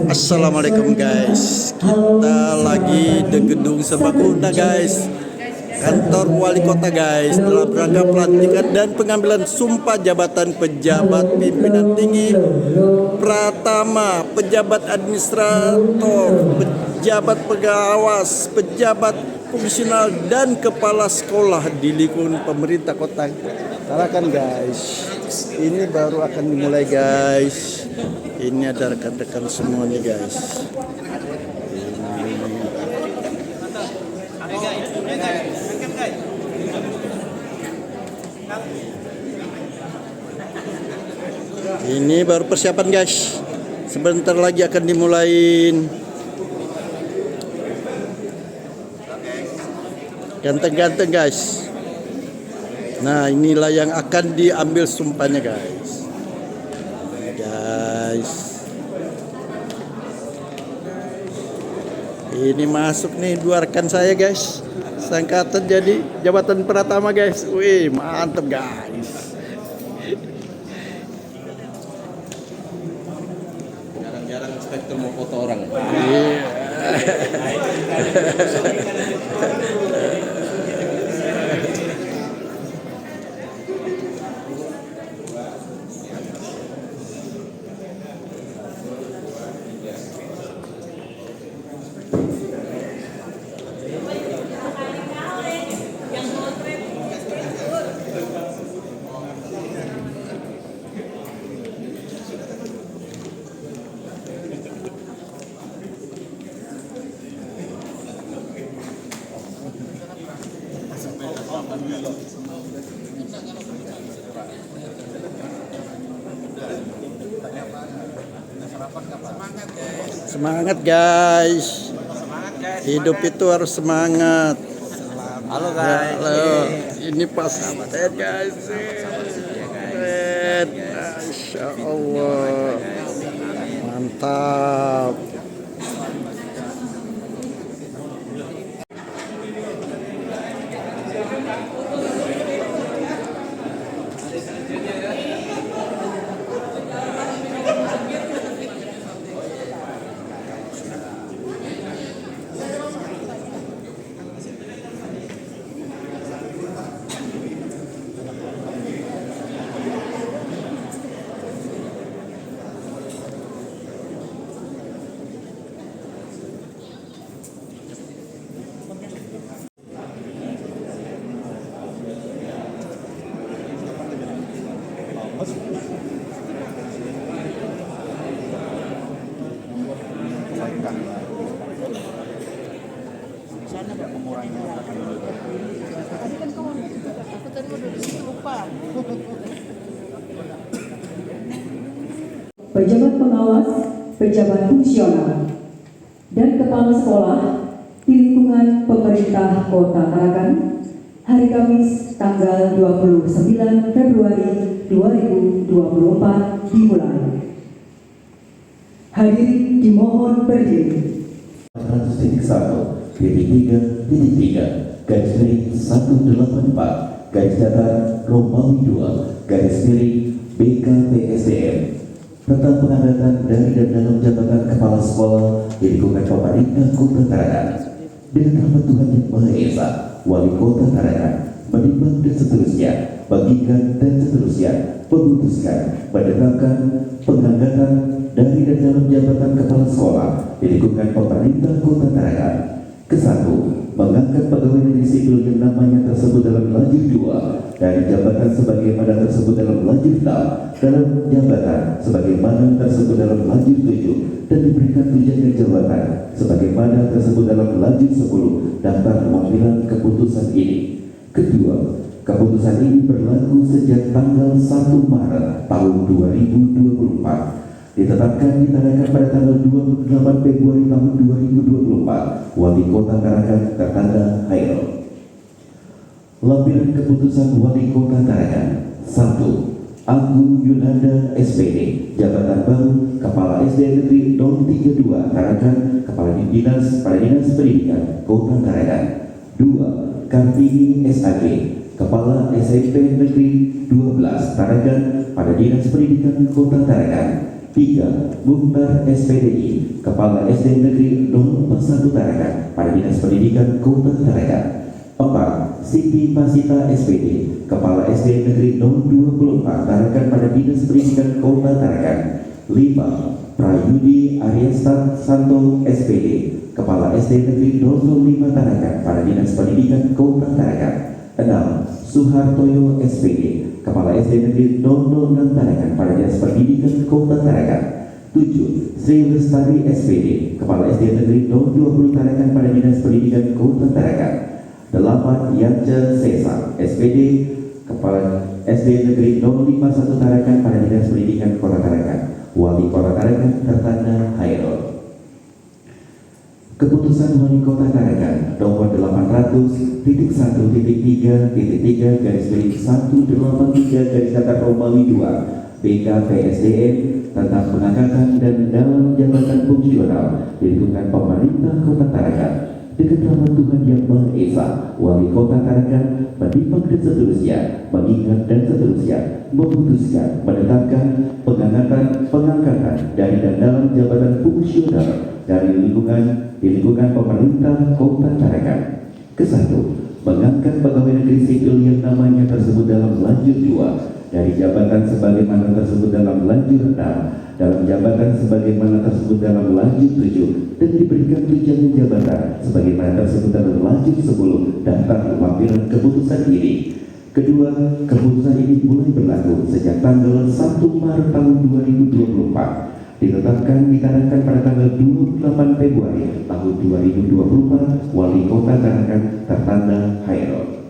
Assalamualaikum guys, kita lagi di gedung Serbaguna guys, kantor wali kota guys, dalam rangka pelantikan dan pengambilan sumpah jabatan pejabat pimpinan tinggi pratama, pejabat administrator, pejabat pengawas, pejabat fungsional dan kepala sekolah di lingkungan pemerintah kota Tarakan guys. Ini baru akan dimulai guys. Ini ada rekan-rekan semua nih guys. Ini baru persiapan guys. Sebentar lagi akan dimulain. Ganteng-ganteng guys. Nah, inilah yang akan diambil sumpahnya guys. Ini masuk nih dua rekan saya guys, sangkatan jadi jabatan pratama guys. Wih, mantep guys. Jarang-jarang inspektur mau foto orang. Iya. Semangat guys. Hidup itu harus semangat. Halo guys. Halo. Ini pas guys. Masya Allah. Mantap. Pejabat pengawas, pejabat fungsional, dan kepala sekolah di lingkungan pemerintah Kota Tarakan hari Kamis tanggal 29 Februari 2024 dimulai. Hadirin dimohon berdiri. 100.1 PP3.3 garis miring 184 garis datar Romawi 2 garis miring BKPSDM tentang pengangkatan dari dan dalam jabatan kepala sekolah di lingkungan pemerintah Kota Tarakan dengan rahmat Tuhan Yang Maha Esa, Wali Kota Tarakan menimbang dan seterusnya, bagikan dan seterusnya, memutuskan, menetapkan pengangkatan dari dan dalam jabatan kepala sekolah di lingkungan pemerintah Kota Tarakan. Kesatu, mengangkat pegawai negeri sipil yang namanya tersebut dalam lajur 2 dari jabatan sebagaimana tersebut dalam lajur 6 dalam jabatan sebagaimana tersebut dalam lajur 7 dan diberikan tunjangan jabatan sebagaimana tersebut dalam lajur 10 daftar pengambilan keputusan ini. Kedua, keputusan ini berlaku sejak tanggal 1 Maret tahun 2024. Ditetapkan di Tarakan pada tanggal 28 Februari tahun 2024. Wali Kota Tarakan tertanda Hairul. Lampiran keputusan Wali Kota Tarakan. 1. Agung Yunanda SPD, jabatan baru Kepala SD Negeri 032 Tarakan, Kepala Dinas pada Dinas Pendidikan Kota Tarakan. 2. Kartini SAG, Kepala SMP Negeri 12 Tarakan pada Dinas Pendidikan Kota Tarakan. 3. Mukhtar SPDI, Kepala SD Negeri 041 Tarakan pada Dinas Pendidikan Kota Tarakan. 4. Siti Masita SPD, Kepala SD Negeri 024 Tarakan pada Dinas Pendidikan Kota Tarakan. 5. Prayudi Aryastan Santo SPD, Kepala SD Negeri 005 Tarakan pada Dinas Pendidikan Kota Tarakan. 6. Suhartoyo SPD, Kepala SD Negeri 006 Tarakan pada Dinas Pendidikan Kota Tarakan. 7. Sri Lestari SPD, Kepala SD Negeri 020 Tarakan pada Dinas Pendidikan Kota Tarakan. 8. Yance Sesa SPD, Kepala SD Negeri 051 Tarakan pada Dinas Pendidikan Kota Tarakan. Wali Kota Tarakan tertanda Hairul. Keputusan Wali Kota Tarakan nomor 800.1.3.3 garis miring 183 garis datar Romawi 2 BKPSDM tentang pengangkatan dan dalam jabatan fungsional di lingkungan pemerintah Kota Tarakan dengan rahmat Tuhan Yang Maha Esa, Wali Kota Tarakan menimbang dan seterusnya, mengingat dan seterusnya, memutuskan menetapkan pengangkatan dari dan dalam jabatan fungsional di lingkungan pemerintah Kota Tarakan. Ke-1. Mengangkat pegawai negeri sipil yang namanya tersebut dalam lanjut 2 dari jabatan sebagaimana tersebut dalam lanjut 6, dalam jabatan sebagaimana tersebut dalam lanjut 7, dan diberikan tunjangan jabatan sebagaimana tersebut dalam lanjut 10 daftar lampiran keputusan ini. Kedua, keputusan ini mulai berlaku sejak tanggal 1 Maret tahun 2024. Ditetapkan ditarankan pada tanggal 28 Februari tahun 2024. Wali Kota Tarakan tertanda Hairul.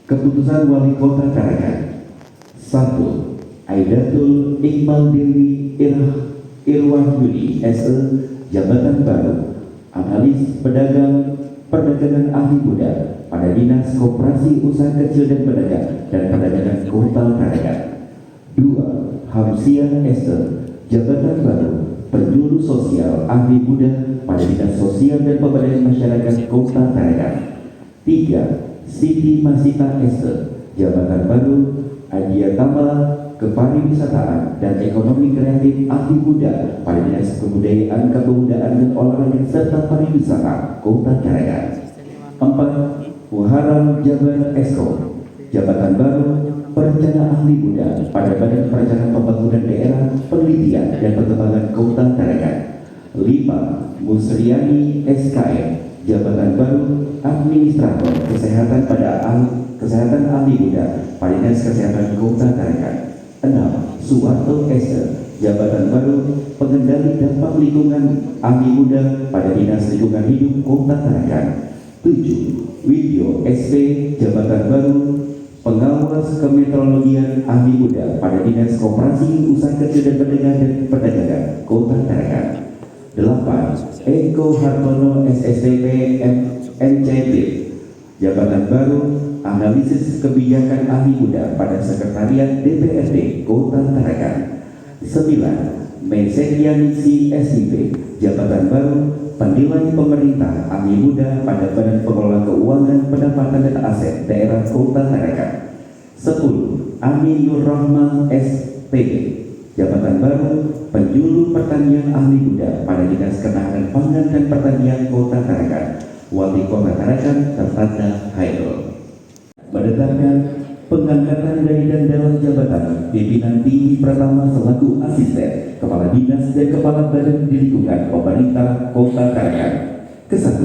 Keputusan Wali Kota Tarakan. 1. Aidatul Iqbal Dewi Irwahyudi SE, jabatan baru, analis perdagangan ahli muda pada Dinas Koperasi Usaha Kecil dan Perdagangan Kota Tarakan. 2. Hamsiah Esther, jabatan baru, penjuru sosial ahli muda pada Dinas Sosial dan Pemberdayaan Masyarakat Kota Tarakan. 3. Siti Masita Esther, jabatan baru, Adiatama Kepariwisataan dan Ekonomi Kreatif ahli muda pada Dinas Kebudayaan, Kepemudaan dan Olahraga serta Pariwisata Kota Tarakan. 4. Muharram Jabar Esko, jabatan baru, perencana ahli muda pada Badan Perencanaan Pembangunan Daerah, Penelitian dan Pengembangan Kota Tarakan. 5. Musriani SKM, jabatan baru, administrator kesehatan kesehatan ahli muda pada Dinas Kesehatan Kota Tarakan. 6. Suwarto Esther, jabatan baru, pengendali dampak lingkungan ahli muda pada Dinas Lingkungan Hidup Kota Tarakan. 7. Widyo SP, jabatan baru, pengawas kemeteorologian ahli muda pada Dinas Koperasi Usaha Kecil dan Perdagangan Kota Tarakan. 8. Eko Hartono SSTP MCP, jabatan baru, analisis kebijakan ahli muda pada Sekretariat DPRD Kota Tarakan. 9. Meselianisi SIP, jabatan baru, penilai pemerintah ahli muda pada Badan Pengelola Keuangan Pendapatan dan Aset Daerah Kota Tarakan. 10. Amin Nur Rahma SPB, jabatan baru, penjuru pertanian ahli muda pada Dinas Ketahanan Pangan dan Pertanian Kota Tarakan. Wali Kota Tarakan tertanda Hairul. Menetapkan pengangkatan dari dan dalam jabatan pimpinan tinggi pertama selaku asisten kepala dinas dan kepala badan di lingkungan pemerintah Kota Tarakan. Ke-1.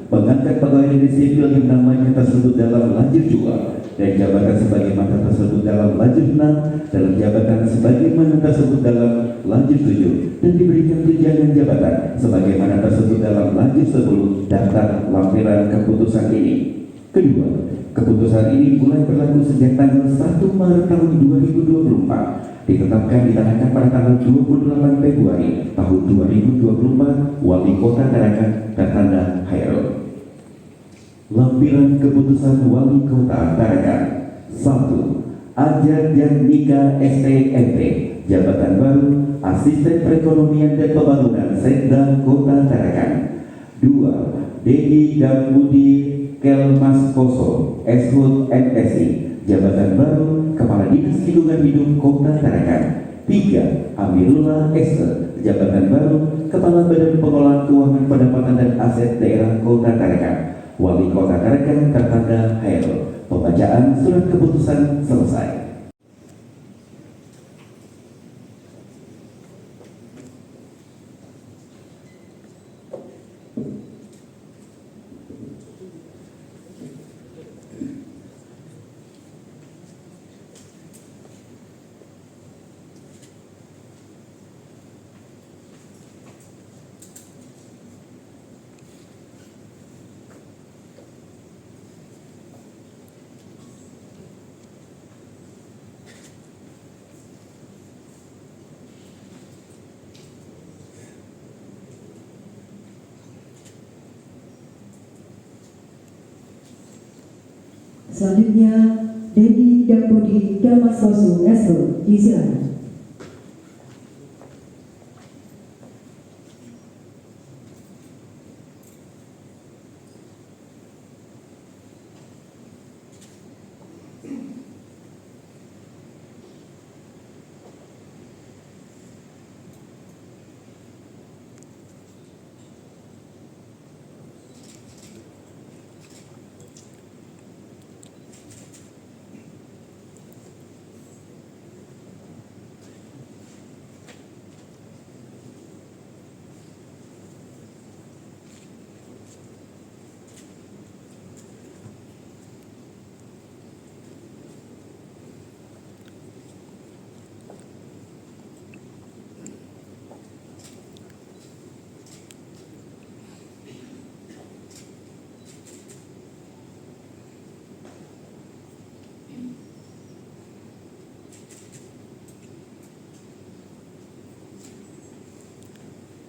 Mengangkat pegawai negeri sipil yang namanya tersebut dalam lanjut 2 dan jabatan sebagaimana tersebut dalam lanjut 6, dalam jabatan sebagaimana tersebut dalam lanjut 7, dan diberikan tunjangan jabatan sebagaimana tersebut dalam lanjut 10 daftar lampiran keputusan ini. Kedua, keputusan ini mulai berlaku sejak tanggal 1 Maret tahun 2024, ditetapkan ditahankan pada tanggal 28 Februari tahun 2024. Wali Kota Tarakan tertanda Hairul. Lampiran keputusan Wali Kota Tarakan. 1. Ajar Janika STMP, jabatan baru, asisten perekonomian dan pembangunan Sekda Kota Tarakan. 2. Dedi Damudi Kelmas Koso, SHUT MSI, jabatan baru, Kepala Dinas Lingkungan Hidup Kota Tarakan. 3. Amirullah Esther, jabatan baru Kepala Badan Pengelolaan Keuangan Pendapatan dan Aset Daerah Kota Tarakan. Wali Kota Tarakan tertanda Hairul. Pembacaan surat keputusan selesai. Selanjutnya, Dedi dan Budi Damasosu SO disilakan.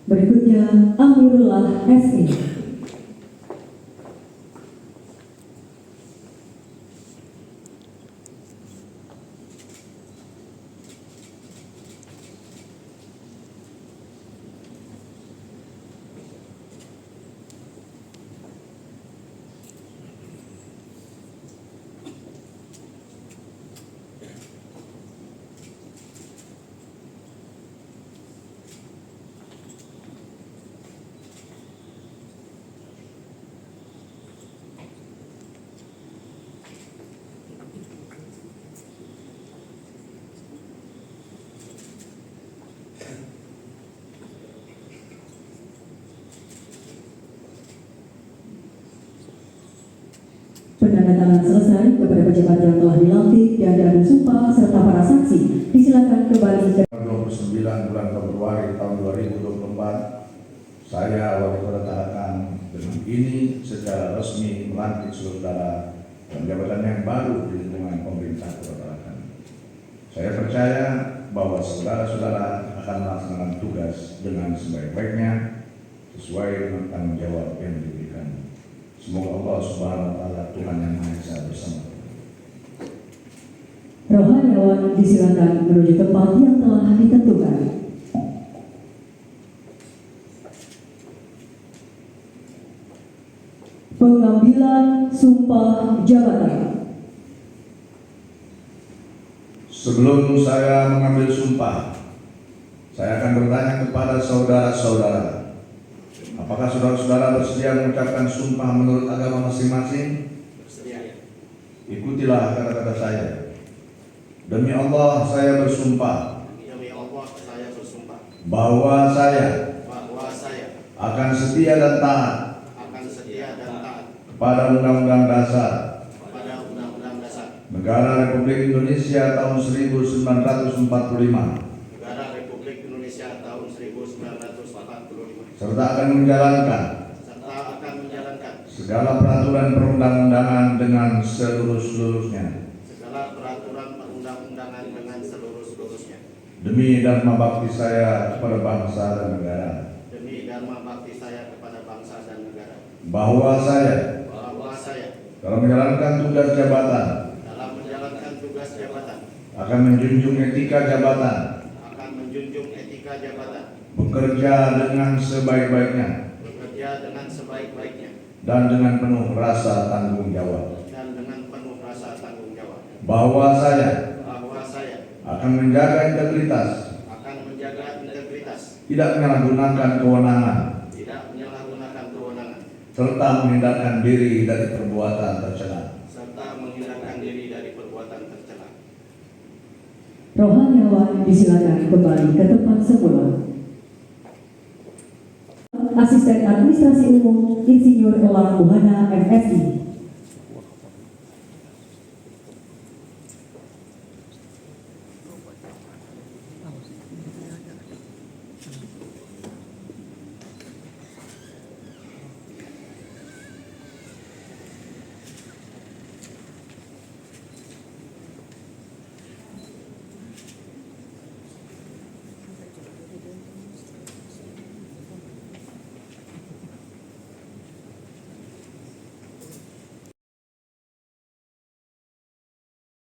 Berikutnya, Amirullah SI. Penandatanganan selesai. Kepada pejabat yang telah dilantik dan diambil sumpah serta para saksi disilakan kembali ke 29 bulan Februari tahun 2024, saya Wali Kota Tarakan dengan ini secara resmi melantik saudara dan jabatan yang baru di lingkungan pemerintah Kota Tarakan. Saya percaya bahwa saudara-saudara akan melaksanakan tugas dengan sebaik-baiknya sesuai dengan tanggung jawab yang diberikan. Semoga Allah Subhanahu wa Ta'ala, Tuhan yang Maha Esa, bersama kita. rohaniawan disilakan menuju tempat yang telah ditentukan. Pengambilan sumpah jabatan. Sebelum saya mengambil sumpah, saya akan bertanya kepada saudara-saudara, apakah saudara-saudara bersedia mengucapkan sumpah menurut agama masing-masing? Bersedia. Ikutilah kata-kata saya. Demi Allah saya bersumpah Demi Allah saya bersumpah bahwa saya bahwa saya akan setia dan taat akan setia dan taat kepada Undang-Undang Dasar kepada Undang-Undang Dasar Negara Republik Indonesia tahun 1945 Negara Republik Indonesia tahun 1945 serta akan menjalankan segala peraturan perundang-undangan dengan seluruh-seluruhnya segala peraturan perundang-undangan dengan seluruh-seluruhnya demi dharma bakti saya kepada bangsa dan negara, demi dharma bakti saya kepada bangsa dan negara, bahwa saya dalam menjalankan tugas jabatan akan menjunjung etika jabatan, bekerja dengan sebaik-baiknya dan dengan penuh rasa tanggung jawab, bahwa saya akan menjaga integritas tidak menyalahgunakan kewenangan, tidak menyalahgunakan kewenangan, serta menghindarkan diri dari perbuatan tercela. serta menghindarkan diri dari perbuatan tercela. Rohaniawan disilakan kembali ke tempat semula. Asisten Administrasi Umum Insinyur Elang Buhana MSI.